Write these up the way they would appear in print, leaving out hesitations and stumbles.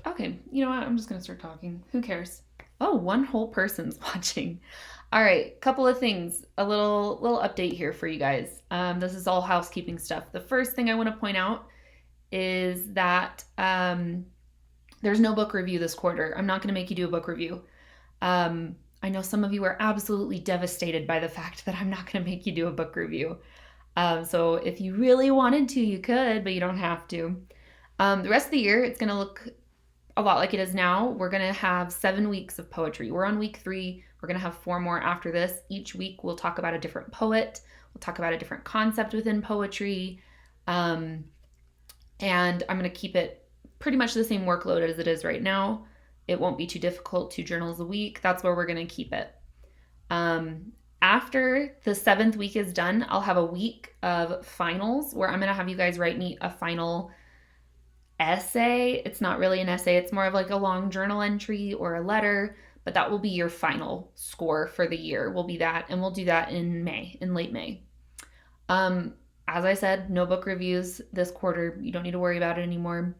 Okay, you know what? I'm just gonna start talking. Who cares? Oh, one whole person's watching. All right, couple of things. A little update here for you guys. This is all housekeeping stuff. The first thing I want to point out is that there's no book review this quarter. I'm not going to make you do a book review. I know some of you are absolutely devastated by the fact that I'm not going to make you do a book review. So if you really wanted to, you could, but you don't have to. The rest of the year, it's going to look a lot like it is now. We're going to have 7 weeks of poetry. We're on week 3. We're going to have 4 more after this. Each week, we'll talk about a different poet. We'll talk about a different concept within poetry. And I'm going to keep it pretty much the same workload as it is right now. It won't be too difficult, 2 journals a week. That's where we're going to keep it. After the 7th week is done, I'll have a week of finals where I'm going to have you guys write me a final essay. It's not really an essay, it's more of like a long journal entry or a letter, but that will be your final score for the year. Will be that, and we'll do that in late May. As I said, no book reviews this quarter. You don't need to worry about it anymore.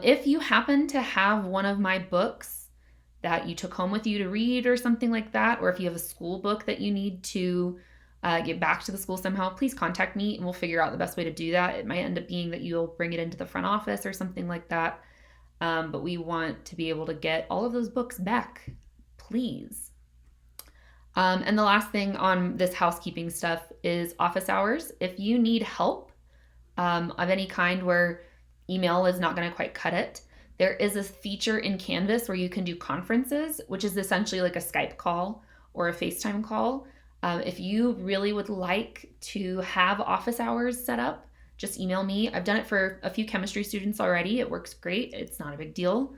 If you happen to have one of my books that you took home with you to read or something like that, or if you have a school book that you need to get back to the school somehow, please contact me and we'll figure out the best way to do that. It might end up being that you'll bring it into the front office or something like that. But we want to be able to get all of those books back, please. And the last thing on this housekeeping stuff is office hours. If you need help of any kind where email is not going to quite cut it, there is a feature in Canvas where you can do conferences, which is essentially like a Skype call or a FaceTime call. If you really would like to have office hours set up, just email me. I've done it for a few chemistry students already. It works great. It's not a big deal.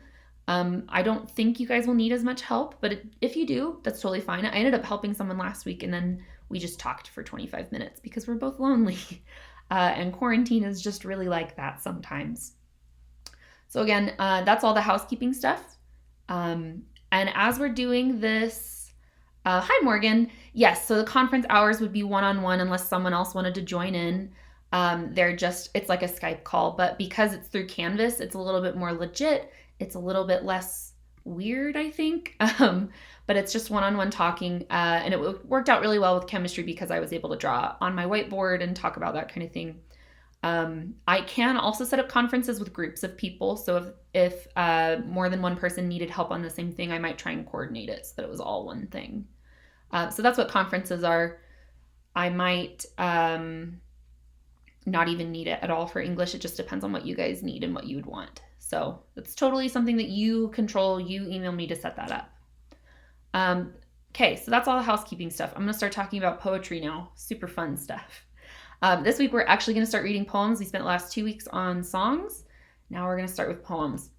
I don't think you guys will need as much help, but if you do, that's totally fine. I ended up helping someone last week and then we just talked for 25 minutes because we're both lonely. And quarantine is just really like that sometimes. So again, that's all the housekeeping stuff. And as we're doing this, hi Morgan. Yes, so the conference hours would be one-on-one unless someone else wanted to join in. It's like a Skype call, but because it's through Canvas, it's a little bit more legit. It's a little bit less weird, I think. But it's just one-on-one talking. And it worked out really well with chemistry because I was able to draw on my whiteboard and talk about that kind of thing. I can also set up conferences with groups of people. So if more than one person needed help on the same thing, I might try and coordinate it so that it was all one thing. So that's what conferences are. I might not even need it at all for English. It just depends on what you guys need and what you would want. So it's totally something that you control. You email me to set that up. Okay, so that's all the housekeeping stuff. I'm going to start talking about poetry now. Super fun stuff. This week, we're actually going to start reading poems. We spent the last 2 weeks on songs. Now we're going to start with poems.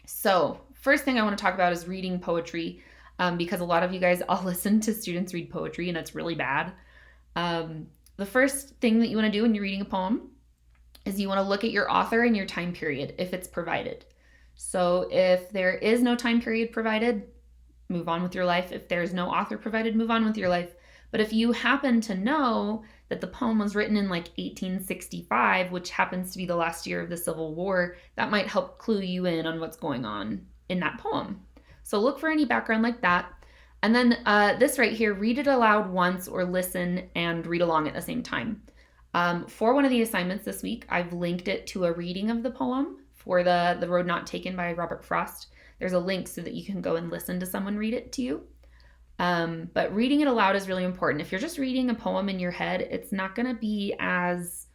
So first thing I want to talk about is reading poetry, because a lot of you guys all listen to students read poetry, and it's really bad. The first thing that you want to do when you're reading a poem is you want to look at your author and your time period, if it's provided. So if there is no time period provided, move on with your life. If there's no author provided, move on with your life. But if you happen to know that the poem was written in like 1865, which happens to be the last year of the Civil War, that might help clue you in on what's going on in that poem. So look for any background like that. And then this right here, read it aloud once or listen and read along at the same time. For one of the assignments this week, I've linked it to a reading of the poem for the Road Not Taken by Robert Frost. There's a link so that you can go and listen to someone read it to you. But reading it aloud is really important. If you're just reading a poem in your head, it's not going to be as,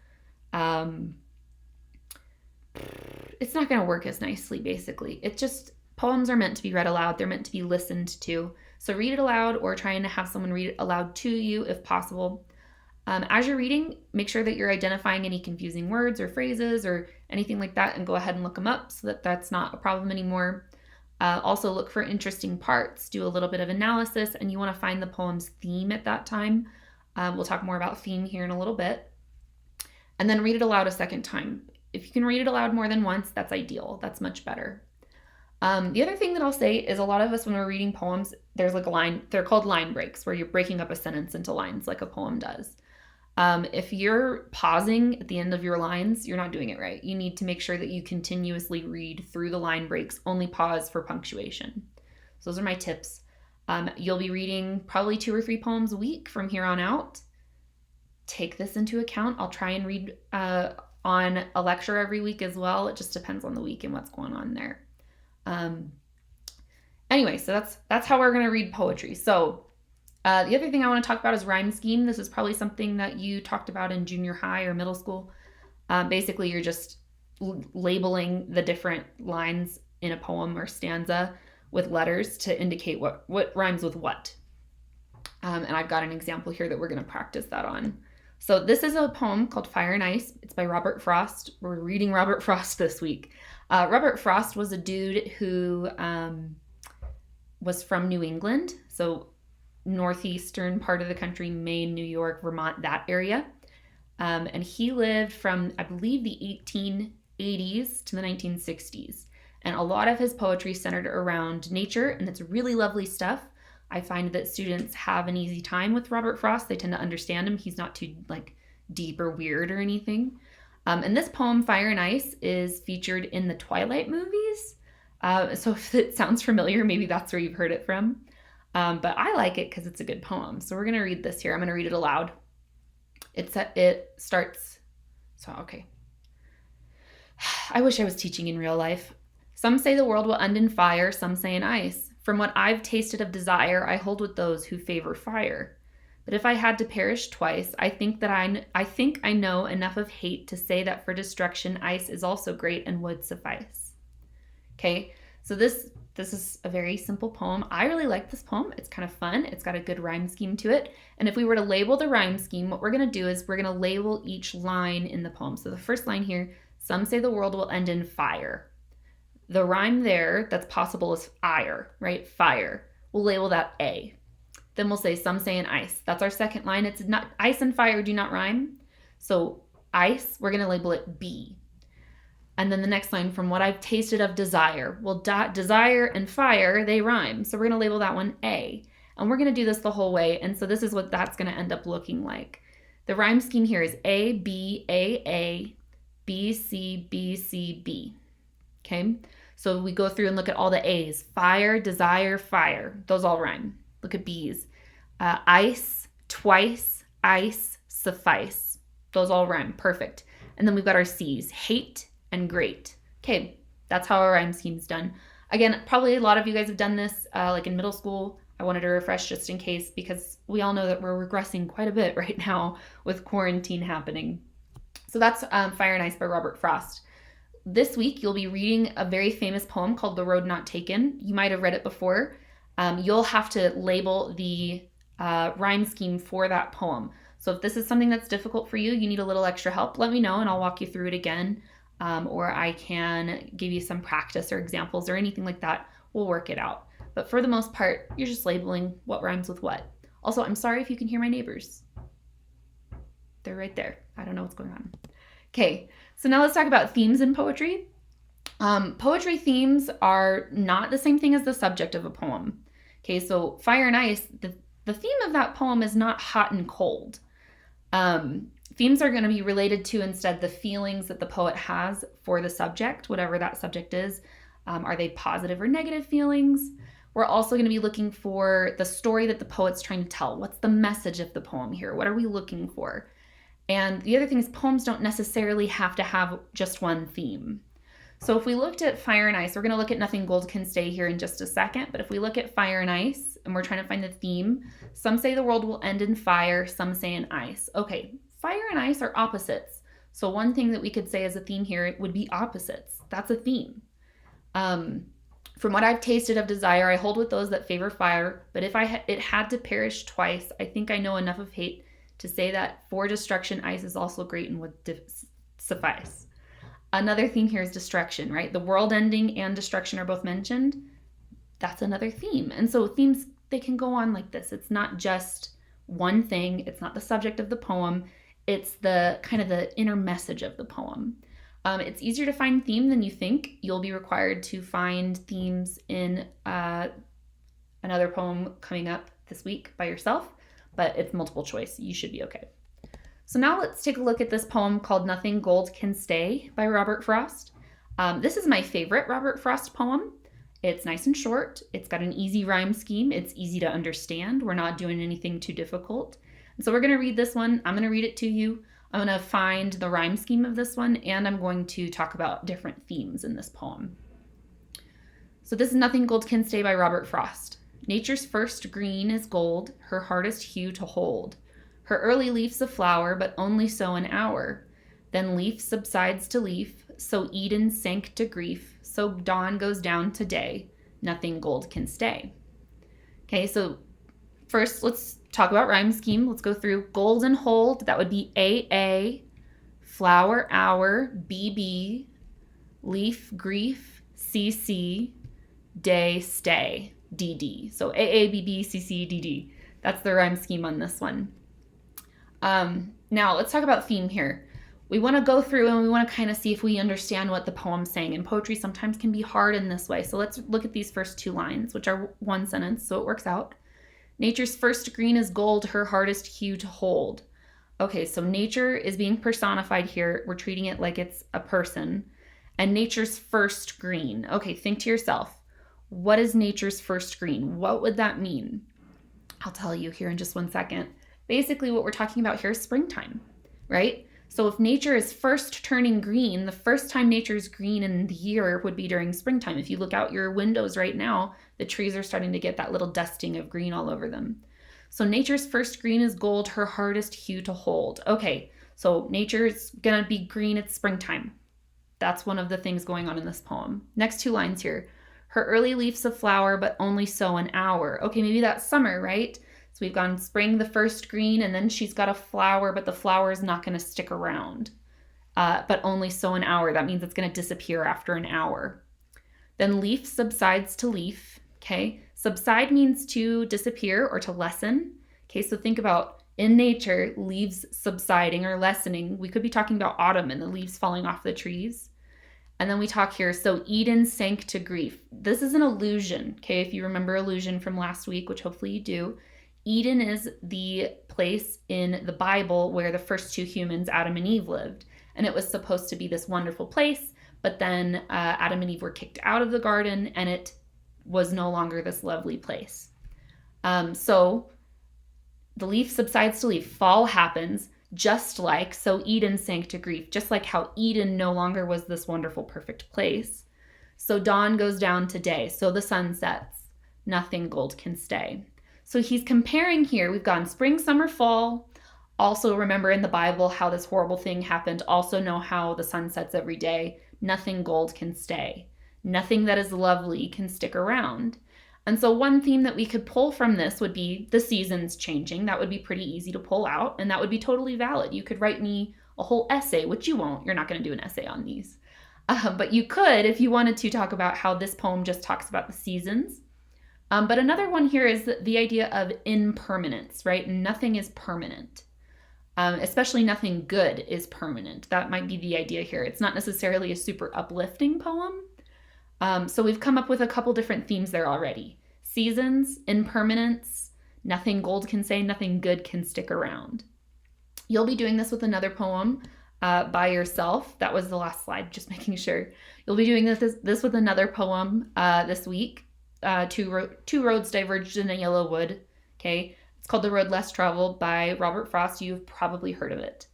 it's not going to work as nicely, basically. It's just, poems are meant to be read aloud. They're meant to be listened to. So read it aloud or try and have someone read it aloud to you if possible. As you're reading, make sure that you're identifying any confusing words or phrases or anything like that and go ahead and look them up so that that's not a problem anymore. Also look for interesting parts, do a little bit of analysis, and you want to find the poem's theme at that time. We'll talk more about theme here in a little bit. And then read it aloud a second time. If you can read it aloud more than once, that's ideal. That's much better. The other thing that I'll say is a lot of us, when we're reading poems, there's like they're called line breaks, where you're breaking up a sentence into lines like a poem does. If you're pausing at the end of your lines, you're not doing it right. You need to make sure that you continuously read through the line breaks, only pause for punctuation. So those are my tips. You'll be reading probably 2 or 3 poems a week from here on out. Take this into account. I'll try and read on a lecture every week as well. It just depends on the week and what's going on there. Anyway, so that's how we're going to read poetry. So the other thing I want to talk about is rhyme scheme. This is probably something that you talked about in junior high or middle school. Basically, you're just labeling the different lines in a poem or stanza with letters to indicate what rhymes with what. And I've got an example here that we're going to practice that on. So this is a poem called Fire and Ice. It's by Robert Frost. We're reading Robert Frost this week. Robert Frost was a dude who was from New England, so northeastern part of the country, Maine, New York, Vermont, that area. And he lived from, I believe, the 1880s to the 1960s. And a lot of his poetry centered around nature, and it's really lovely stuff. I find that students have an easy time with Robert Frost. They tend to understand him. He's not too deep or weird or anything. And this poem, Fire and Ice, is featured in the Twilight movies. So if it sounds familiar, maybe that's where you've heard it from. But I like it because it's a good poem. So we're going to read this here. I'm going to read it aloud. It starts, so okay. I wish I was teaching in real life. Some say the world will end in fire, some say in ice. From what I've tasted of desire, I hold with those who favor fire. But if I had to perish twice, I think I know enough of hate to say that for destruction, ice is also great and would suffice. Okay, so this is a very simple poem. I really like this poem. It's kind of fun. It's got a good rhyme scheme to it. And if we were to label the rhyme scheme, what we're going to do is we're going to label each line in the poem. So the first line here, some say the world will end in fire. The rhyme there that's possible is ire, right? Fire. We'll label that A. Then we'll say some say in ice. That's our second line. It's not ice and fire do not rhyme. So ice, we're going to label it B. And then the next line, from what I've tasted of desire. Well, desire and fire, they rhyme. So we're going to label that one A. And we're going to do this the whole way. And so this is what that's going to end up looking like. The rhyme scheme here is A, B, A, B, C, B, C, B. Okay? So we go through and look at all the A's. Fire, desire, fire. Those all rhyme. Look at B's. Ice, twice, ice, suffice. Those all rhyme. Perfect. And then we've got our C's. Hate and great. Okay, that's how our rhyme scheme's done. Again, probably a lot of you guys have done this like in middle school. I wanted to refresh just in case because we all know that we're regressing quite a bit right now with quarantine happening. So that's Fire and Ice by Robert Frost. This week, you'll be reading a very famous poem called The Road Not Taken. You might have read it before. You'll have to label the rhyme scheme for that poem. So if this is something that's difficult for you, you need a little extra help, let me know and I'll walk you through it again. Or I can give you some practice or examples or anything like that. We'll work it out. But for the most part, you're just labeling what rhymes with what. Also, I'm sorry if you can hear my neighbors. They're right there. I don't know what's going on. Okay, so now let's talk about themes in poetry. Poetry themes are not the same thing as the subject of a poem. Okay, so Fire and Ice, the theme of that poem is not hot and cold. Themes are going to be related to instead the feelings that the poet has for the subject, whatever that subject is. Are they positive or negative feelings? We're also going to be looking for the story that the poet's trying to tell. What's the message of the poem here? What are we looking for? And the other thing is poems don't necessarily have to have just one theme. So if we looked at Fire and Ice, we're going to look at Nothing Gold Can Stay here in just a second. But if we look at Fire and Ice and we're trying to find the theme, some say the world will end in fire, some say in ice. Okay, fire and ice are opposites. So one thing that we could say as a theme here would be opposites. That's a theme. From what I've tasted of desire, I hold with those that favor fire. But if it had to perish twice, I think I know enough of hate to say that for destruction, ice is also great and would suffice. Another theme here is destruction, right? The world ending and destruction are both mentioned. That's another theme. And so themes, they can go on like this. It's not just one thing. It's not the subject of the poem. It's the kind of the inner message of the poem. It's easier to find theme than you think. You'll be required to find themes in another poem coming up this week by yourself, but it's multiple choice. You should be okay. So now let's take a look at this poem called Nothing Gold Can Stay by Robert Frost. This is my favorite Robert Frost poem. It's nice and short. It's got an easy rhyme scheme. It's easy to understand. We're not doing anything too difficult. And so we're going to read this one. I'm going to read it to you. I'm going to find the rhyme scheme of this one, and I'm going to talk about different themes in this poem. So this is Nothing Gold Can Stay by Robert Frost. Nature's first green is gold, her hardest hue to hold. Her early leaf's a flower, but only so an hour. Then leaf subsides to leaf, so Eden sank to grief, so dawn goes down to day. Nothing gold can stay. Okay, so first let's talk about rhyme scheme. Let's go through gold and hold. That would be AA, flower, hour, BB, leaf, grief, CC, day, stay, DD. So AA, BB, CC, DD. That's the rhyme scheme on this one. Now let's talk about theme here. We want to go through and we want to kind of see if we understand what the poem's saying. And poetry sometimes can be hard in this way. So let's look at these first two lines, which are one sentence, so it works out. Nature's first green is gold, her hardest hue to hold. Okay, so nature is being personified here. We're treating it like it's a person. And nature's first green. Okay, think to yourself, what is nature's first green? What would that mean? I'll tell you here in just one second. Basically, what we're talking about here is springtime, right? So if nature is first turning green, the first time nature's green in the year would be during springtime. If you look out your windows right now, the trees are starting to get that little dusting of green all over them. So nature's first green is gold, her hardest hue to hold. Okay, so nature's gonna be green, it's springtime. That's one of the things going on in this poem. Next two lines here. Her early leaf's a flower, but only so an hour. Okay, maybe that's summer, right? So we've gone spring, the first green, and then she's got a flower, but the flower is not going to stick around. But only so an hour. That means it's going to disappear after an hour. Then leaf subsides to leaf. Okay, subside means to disappear or to lessen. Okay, so think about in nature, leaves subsiding or lessening. We could be talking about autumn and the leaves falling off the trees. And then we talk here, so Eden sank to grief. This is an illusion. Okay, if you remember illusion from last week, which hopefully you do. Eden is the place in the Bible where the first two humans, Adam and Eve, lived. And it was supposed to be this wonderful place, but then Adam and Eve were kicked out of the garden and it was no longer this lovely place. So the leaf subsides to leaf, fall happens, just like, so Eden sank to grief, just like how Eden no longer was this wonderful, perfect place. So dawn goes down to day, so the sun sets, nothing gold can stay. So he's comparing here, we've gone spring, summer, fall. Also remember in the Bible how this horrible thing happened. Also know how the sun sets every day. Nothing gold can stay. Nothing that is lovely can stick around. And so one theme that we could pull from this would be the seasons changing. That would be pretty easy to pull out, and that would be totally valid. You could write me a whole essay, which you won't. You're not going to do an essay on these. But you could, if you wanted to, talk about how this poem just talks about the seasons. But another one here is the idea of impermanence, right? Nothing is permanent. Especially nothing good is permanent. That might be the idea here. It's not necessarily a super uplifting poem. So we've come up with a couple different themes there already. Seasons, impermanence, nothing gold can say, nothing good can stick around. You'll be doing this with another poem by yourself. That was the last slide, just making sure. You'll be doing this with another poem this week. Two roads diverged in a yellow wood. Okay, it's called The Road Less Traveled by Robert Frost. You've probably heard of it.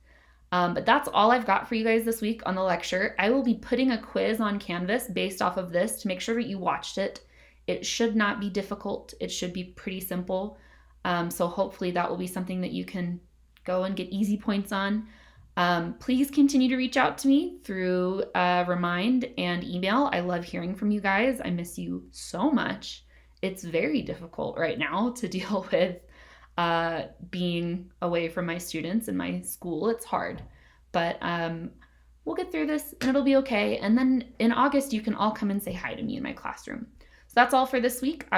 But that's all I've got for you guys this week on the lecture. I will be putting a quiz on Canvas based off of this to make sure that you watched it. It should not be difficult. It should be pretty simple. So hopefully that will be something that you can go and get easy points on. Please continue to reach out to me through Remind and email. I love hearing from you guys. I miss you so much. It's very difficult right now to deal with being away from my students and my school. It's hard, but we'll get through this and it'll be okay. And then in August, you can all come and say hi to me in my classroom. So that's all for this week. I will